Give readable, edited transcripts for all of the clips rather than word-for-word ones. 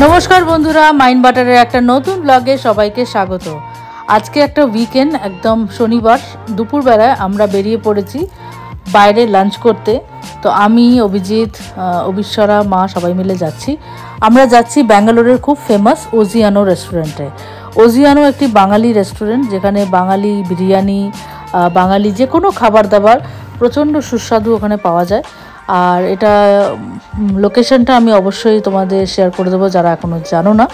नमस्कार बंधुरा माइन बाटारेर एक नतून ब्लगे सबाइके स्वागत। आज के एक उइकेंड एकदम शनिवार दुपुर बेलाय आमरा बेरिये पड़ेছি বাইরে লাঞ্চ করতে। তো আমি অভিজিৎ অবিশ্বরা মা সবাই মিলে যাচ্ছি। আমরা যাচ্ছি ব্যাঙ্গালোরের খুব ফেমাস ওজিয়ানো রেস্টুরেন্টে। ওজিয়ানো একটি বাঙালি রেস্টুরেন্ট যেখানে বাঙালি বিরিয়ানি বাঙালি যে কোনো খাবার দাবার প্রচণ্ড সুস্বাদু ওখানে পাওয়া যায়। আর এটা লোকেশনটা আমি অবশ্যই তোমাদের শেয়ার করে দেবো যারা এখনও জানো না।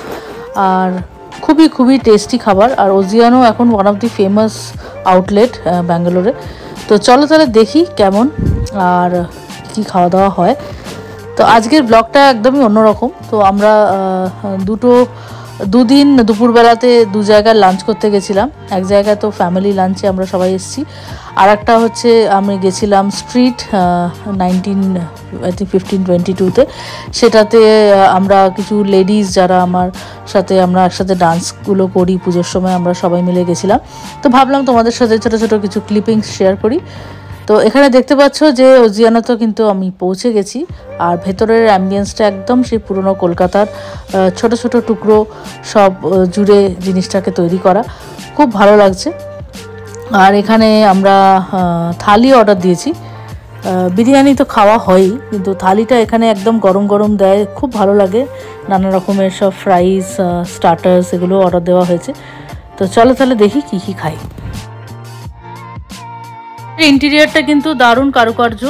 আর খুবই খুবই টেস্টি খাবার। আর ওজিয়ানো এখন one of the famous outlet ব্যাঙ্গালোরে। তো চলো তাহলে দেখি কেমন আর কি খাওয়া দাওয়া হয়। তো আজকের ব্লগটা একদমই অন্যরকম। তো আমরা দুদিন দুপুরবেলাতে দু জায়গায় লাঞ্চ করতে গেছিলাম। এক জায়গায় তো ফ্যামিলি লাঞ্চে আমরা সবাই এসেছি, আর একটা হচ্ছে আমি গেছিলাম স্ট্রিট 1522-তে। সেটাতে আমরা কিছু লেডিস যারা আমার সাথে আমরা একসাথে ডান্সগুলো করি পুজোর সময় আমরা সবাই মিলে গেছিলাম। তো ভাবলাম তোমাদের সাথে ছোটো ছোটো কিছু ক্লিপিংস শেয়ার করি। তো এখানে দেখতে পাচ্ছ যে ওজিয়ানোতে কিন্তু আমি পৌঁছে গেছি। আর ভেতরের অ্যাম্বিয়েন্সটা একদম সেই পুরনো কলকাতার ছোট ছোট টুকরো সব জুড়ে জিনিসটাকে তৈরি করা, খুব ভালো লাগছে। আর এখানে আমরা থালি অর্ডার দিয়েছি। বিরিয়ানি তো খাওয়া হয়ই, কিন্তু থালিটা এখানে একদম গরম গরম দেয়, খুব ভালো লাগে। নানা রকমের সব ফ্রাইস স্টার্টার্স এগুলো অর্ডার দেওয়া হয়েছে। তো চলো তাহলে দেখি কী কী খাই। ইন্টেরিয়রটা কিন্তু দারুণ কারুকার্য,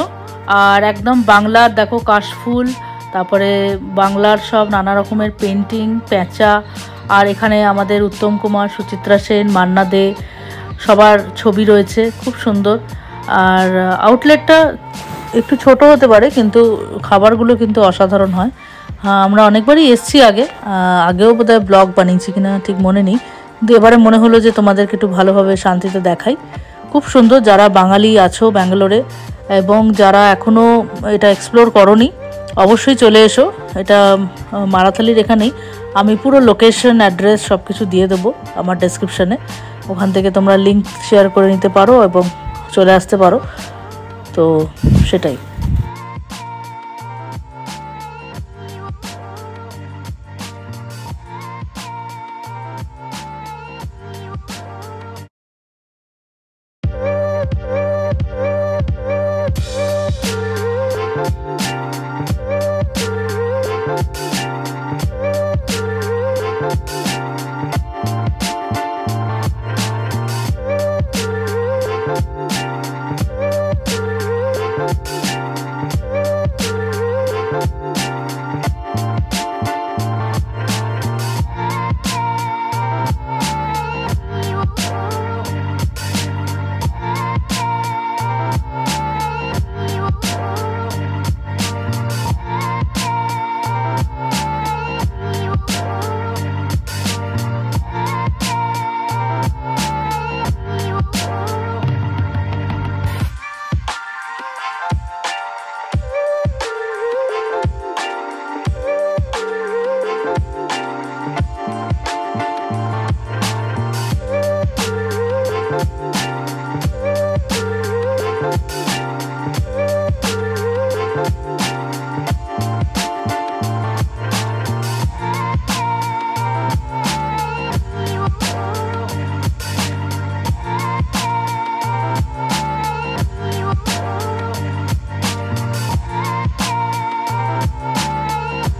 আর একদম বাংলার দেখো কাশফুল, তারপরে বাংলার সব নানা রকমের পেন্টিং পেঁচা। আর এখানে আমাদের উত্তম কুমার, সুচিত্রা সেন, মান্না দে সবার ছবি রয়েছে, খুব সুন্দর। আর আউটলেটটা একটু ছোট হতে পারে কিন্তু খাবারগুলো কিন্তু অসাধারণ হয়। হ্যাঁ, আমরা অনেকবারই এসছি আগেও বোধহয় ব্লগ বানিয়েছি কিনা ঠিক মনে নেই, কিন্তু এবারে মনে হলো যে তোমাদেরকে একটু ভালোভাবে শান্তিতে দেখাই। খুব সুন্দর। যারা বাঙালি আছো ব্যাঙ্গালোরে এবং যারা এখনও এটা এক্সপ্লোর করোনি অবশ্যই চলে এসো। এটা মারাথালির এখানেই। আমি পুরো লোকেশন অ্যাড্রেস সব কিছু দিয়ে দেবো আমার ডেসক্রিপশানে, ওখান থেকে তোমরা লিঙ্ক শেয়ার করে নিতে পারো এবং চলে আসতে পারো। তো সেটাই।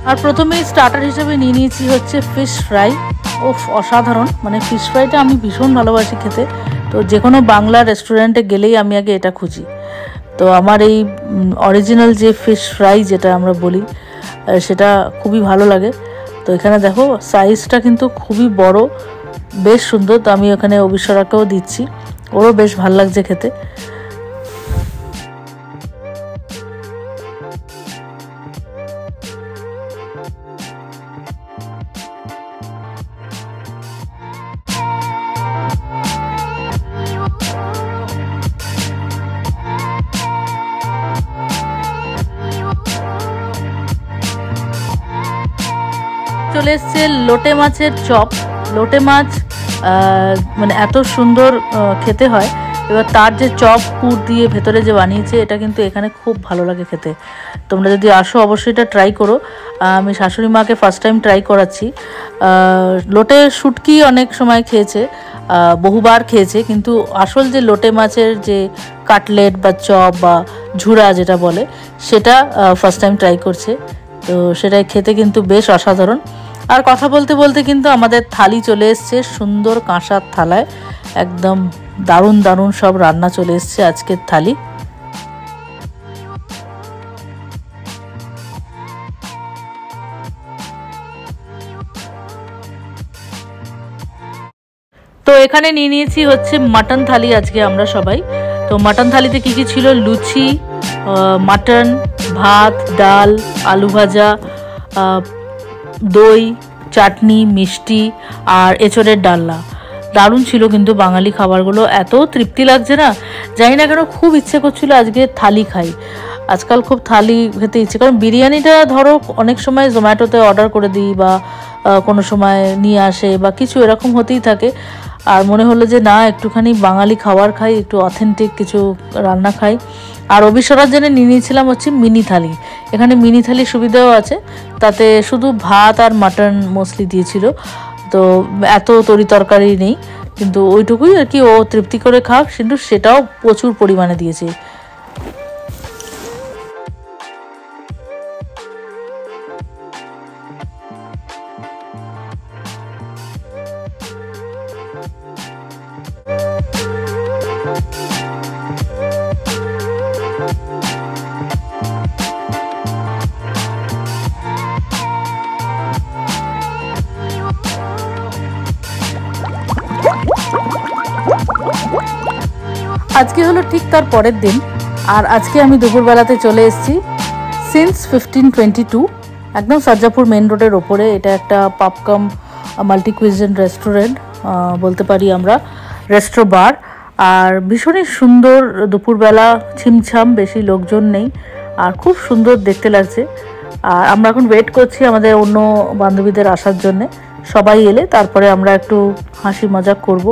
আর প্রথমেই স্টার্টার হিসেবে নিয়ে নিয়েছি হচ্ছে ফিশ ফ্রাই। অসাধারণ, মানে ফিশ ফ্রাইটা আমি ভীষণ ভালোবাসি খেতে। তো যে কোনো বাংলা রেস্টুরেন্টে গেলেই আমি আগে এটা খুঁজি। তো আমার এই অরিজিনাল যে ফিশ ফ্রাই যেটা আমরা বলি সেটা খুবই ভালো লাগে। তো এখানে দেখো সাইজটা কিন্তু খুবই বড়, বেশ সুন্দর। তো আমি ওখানে অবিশ্বরাকেও দিচ্ছি, ওরও বেশ ভালো লাগছে খেতে। চলে এসছে লোটে মাছের চপ। লোটে মাছ মানে এত সুন্দর খেতে হয় এবার তার যে চপ পুর দিয়ে ভেতরে যে বানিয়েছে এটা কিন্তু এখানে খুব ভালো লাগে খেতে। তোমরা যদি আসো অবশ্যই এটা ট্রাই করো। আমি শাশুড়ি মাকে ফার্স্ট টাইম ট্রাই করাচ্ছি। লোটে শুটকি অনেক সময় খেয়েছে, বহুবার খেয়েছে, কিন্তু আসল যে লোটে মাছের যে কাটলেট বা চপ বা ঝুরা যেটা বলে সেটা ফার্স্ট টাইম ট্রাই করছে। তো সেটাই খেতে কিন্তু বেশ অসাধারণ। আর কথা বলতে বলতে কিন্তু আমাদের থালি চলে এসছে সুন্দর কাঁসার থালায়, একদম দারুণ দারুণ সব রান্না চলে এসছে আজকের থালি। তো এখানে নিয়ে নিয়েছি হচ্ছে মাটন থালি আজকে আমরা সবাই। তো মাটন থালিতে কি কি ছিল, লুচি, মাটন, ভাত, ডাল, আলু ভাজা, দই, চাটনি, মিষ্টি আর এঁচড়ের ডালনা। দারুণ ছিল কিন্তু বাঙালি খাবারগুলো, এত তৃপ্তি লাগছে না, জানি না কেন খুব ইচ্ছে করছিল আজকে থালি খাই। আজকাল খুব থালি খেতে ইচ্ছে, কারণ বিরিয়ানিটা ধরো অনেক সময় জোম্যাটোতে অর্ডার করে দিই বা কোনো সময় নিয়ে আসে বা কিছু এরকম হতেই থাকে। আর মনে হলো যে না, একটুখানি বাঙালি খাবার খাই, একটু অথেন্টিক কিছু রান্না খাই। আর অবিশ্বরার জন্য নিয়ে নিয়েছিলাম হচ্ছে মিনি থালি। এখানে মিনি থালির সুবিধাও আছে, তাতে শুধু ভাত আর মাটন মোস্টলি দিয়েছিল, তো এত তরি তরকারি নেই, কিন্তু ওইটুকুই আর কি ও তৃপ্তি করে খাক, কিন্তু সেটাও প্রচুর পরিমাণে দিয়েছে। আজকে হলো ঠিক তার পরের দিন, আর আজকে আমি দুপুরবেলাতে চলে এসেছি সিন্স 1522, একদম সাজ্জাপুর মেন রোডের ওপরে। এটা একটা পাপকাম মাল্টি কুইজিন রেস্টুরেন্ট বলতে পারি আমরা, রেস্ট্রো বার। আর ভীষণই সুন্দর, দুপুরবেলা ছিমছাম, বেশি লোকজন নেই, আর খুব সুন্দর দেখতে লাগছে। আর আমরা এখন ওয়েট করছি আমাদের অন্য বান্ধবীদের আসার জন্যে। সবাই এলে তারপরে আমরা একটু হাসি মজাক করব,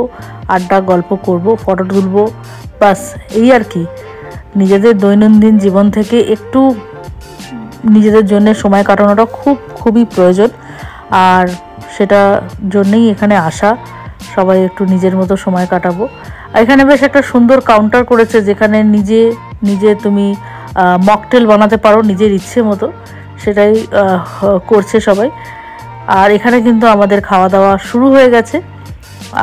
আড্ডা গল্প করব, ফটো তুলবো, বাস এই আর কি। নিজেদের দৈনন্দিন জীবন থেকে একটু নিজেদের জন্য সময় কাটানোটা খুবই প্রয়োজন, আর সেটা জন্যেই এখানে আসা। সবাই একটু নিজের মতো সময় কাটাবো। আর এখানে বেশ একটা সুন্দর কাউন্টার করেছে, যেখানে নিজে তুমি মকটেল বানাতে পারো নিজের ইচ্ছে মতো, সেটাই করছে সবাই। আর এখানে কিন্তু আমাদের খাওয়া দাওয়া শুরু হয়ে গেছে।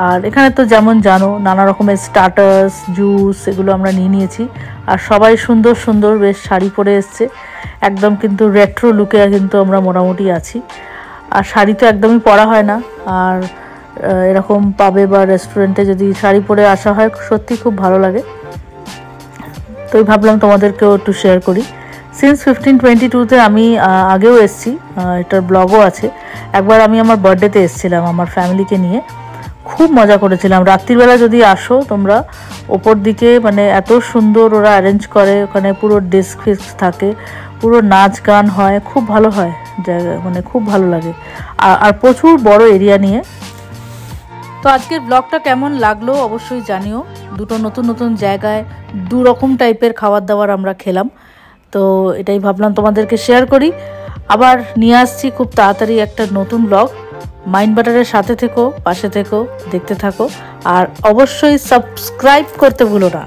আর এখানে তো যেমন জানো নানা রকমের স্টার্টার্স, জুস, এগুলো আমরা নিয়ে নিয়েছি। আর সবাই সুন্দর সুন্দর বেশ শাড়ি পরে এসছে, একদম কিন্তু রেট্রো লুকে কিন্তু আমরা মোটামুটি আছি। আর শাড়ি তো একদমই পরা হয় না, আর এরকম পাবে বা রেস্টুরেন্টে যদি শাড়ি পরে আসা হয় সত্যি খুব ভালো লাগে। তো ভাবলাম তোমাদেরকেও একটু শেয়ার করি। সিন্স 1522-তে আমি আগেও এসেছি, এটার ব্লগও আছে। একবার আমি আমার বার্থডেতে এসেছিলাম আমার ফ্যামিলিকে নিয়ে, খুব মজা করেছিলাম। রাত্রিবেলা যদি আসো তোমরা, ওপর দিকে মানে এত সুন্দর ওরা অ্যারেঞ্জ করে, ওখানে পুরো ডেস্ক ফিক্স থাকে, পুরো নাচ গান হয়, খুব ভালো হয় জায়গা, মানে খুব ভালো লাগে। আর প্রচুর বড় এরিয়া নিয়ে। তো আজকের ব্লগটা কেমন লাগলো অবশ্যই জানিও। দুটো নতুন নতুন জায়গায় দু রকম টাইপের খাবার দাবার আমরা খেলাম, তো এটাই ভাবলাম তোমাদেরকে শেয়ার করি। আবার নিয়ে আসছি খুব তাড়াতাড়ি একটা নতুন ব্লগ। মাইন্ড বাটারের সাথে থেকো, পাশে থেকো, দেখতে থাকো, আর অবশ্যই সাবস্ক্রাইব করতে ভুলো না।